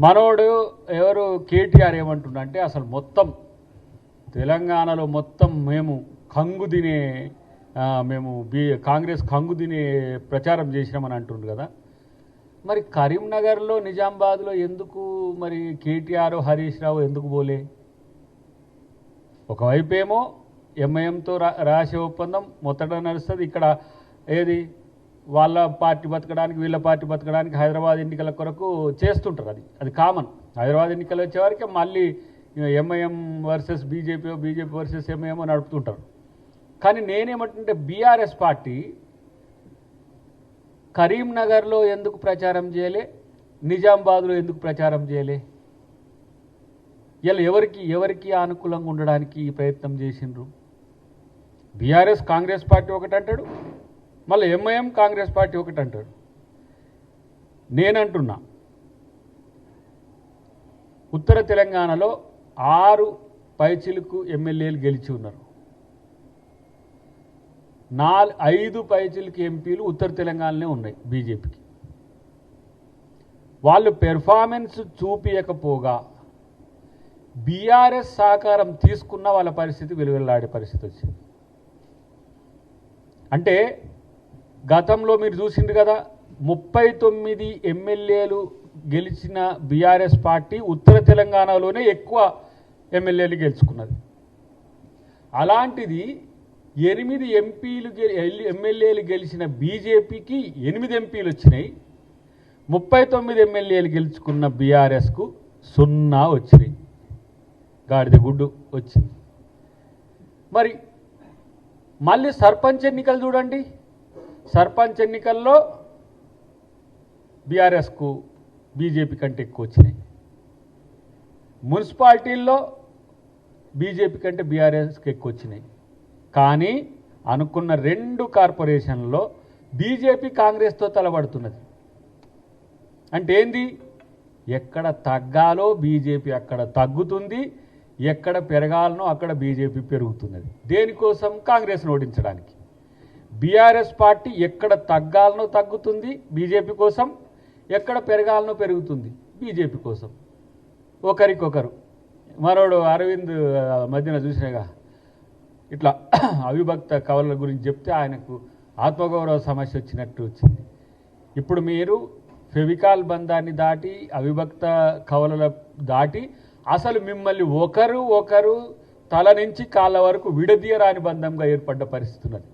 మనోడు ఎవరు కేటీఆర్ ఏమంటున్నా అంటే అసలు మొత్తం తెలంగాణలో మొత్తం మేము కంగు తినే మేము కాంగ్రెస్ కంగు తినే ప్రచారం చేసినామని అంటుండ్రు కదా. మరి కరీంనగర్లో నిజామాబాద్లో ఎందుకు మరి కేటీఆర్ హరీష్ రావు ఎందుకు పోలే? ఒకవైపేమో ఎంఐఎంతో రాసే ఒప్పందం మొత్తట నడుస్తుంది. ఇక్కడ ఏది వాళ్ళ పార్టీ బతకడానికి వీళ్ళ పార్టీ బతకడానికి హైదరాబాద్ ఎన్నికల కొరకు చేస్తుంటారు. అది కామన్. హైదరాబాద్ ఎన్నికలు వచ్చేవారికి మళ్ళీ MIM versus BJP versus MIM నడుపుతుంటారు. కానీ నేనేమంటుంటే బీఆర్ఎస్ పార్టీ కరీంనగర్లో ఎందుకు ప్రచారం చేయలే, నిజామాబాద్లో ఎందుకు ప్రచారం చేయలే? ఇలా ఎవరికి అనుకూలంగా ఉండడానికి ఈ ప్రయత్నం చేసిండ్రు? బీఆర్ఎస్ కాంగ్రెస్ పార్టీ ఒకటి అంటాడు, మళ్ళీ ఎంఐఎం కాంగ్రెస్ పార్టీ ఒకటి అంటాడు. నేనంటున్నా ఉత్తర తెలంగాణలో 6 పైచిలుకు ఎమ్మెల్యేలు గెలిచి ఉన్నారు. 5 పైచిలుకు ఎంపీలు ఉత్తర తెలంగాణలో ఉన్నాయి బీజేపీకి. వాళ్ళు పెర్ఫార్మెన్స్ చూపించకపోగా బీఆర్ఎస్ సహకారం తీసుకున్న వాళ్ళ పరిస్థితి వెలువెల్లాడే పరిస్థితి వచ్చింది. అంటే గతంలో మీరు చూసింది కదా, 39 ఎమ్మెల్యేలు గెలిచిన బీఆర్ఎస్ పార్టీ ఉత్తర తెలంగాణలోనే ఎక్కువ ఎమ్మెల్యేలు గెలుచుకున్నది. అలాంటిది 8 ఎమ్మెల్యేలు గెలిచిన బీజేపీకి 8 ఎంపీలు వచ్చినాయి. 39 ఎమ్మెల్యేలు గెలుచుకున్న బీఆర్ఎస్కు 0 వచ్చినాయి. గాడిద గుడ్డు వచ్చింది. మరి మళ్ళీ సర్పంచ్ ఎన్నికలు చూడండి. సర్పంచ్ ఎన్నికల్లో బీఆర్ఎస్కు బీజేపీ కంటే ఎక్కువ వచ్చినాయి. మున్సిపాలిటీల్లో బీజేపీ కంటే బీఆర్ఎస్కి ఎక్కువ వచ్చినాయి. కానీ అనుకున్న 2 కార్పొరేషన్లలో బీజేపీ కాంగ్రెస్తో తలబడుతున్నది. అంటే ఏంది? ఎక్కడ తగ్గాలో బీజేపీ అక్కడ తగ్గుతుంది, ఎక్కడ పెరగాలనో అక్కడ బీజేపీ పెరుగుతున్నది. దేనికోసం? కాంగ్రెస్ను ఓడించడానికి. బీఆర్ఎస్ పార్టీ ఎక్కడ తగ్గాలనో తగ్గుతుంది బీజేపీ కోసం, ఎక్కడ పెరగాలనో పెరుగుతుంది బీజేపీ కోసం. ఒకరికొకరు. మరోడు అరవింద్ మధ్యన చూసినాగా ఇట్లా అవిభక్త కవలల గురించి చెప్తే ఆయనకు ఆత్మగౌరవ సమస్య వచ్చినట్టు వచ్చింది. ఇప్పుడు మీరు ఫెవికాల్ బంధాన్ని దాటి అవిభక్త కవలల దాటి అసలు మిమ్మల్ని ఒకరు తల నుంచి కాళ్ళ వరకు విడదీయరాని బంధంగా ఏర్పడ్డ పరిస్థితి ఉన్నది.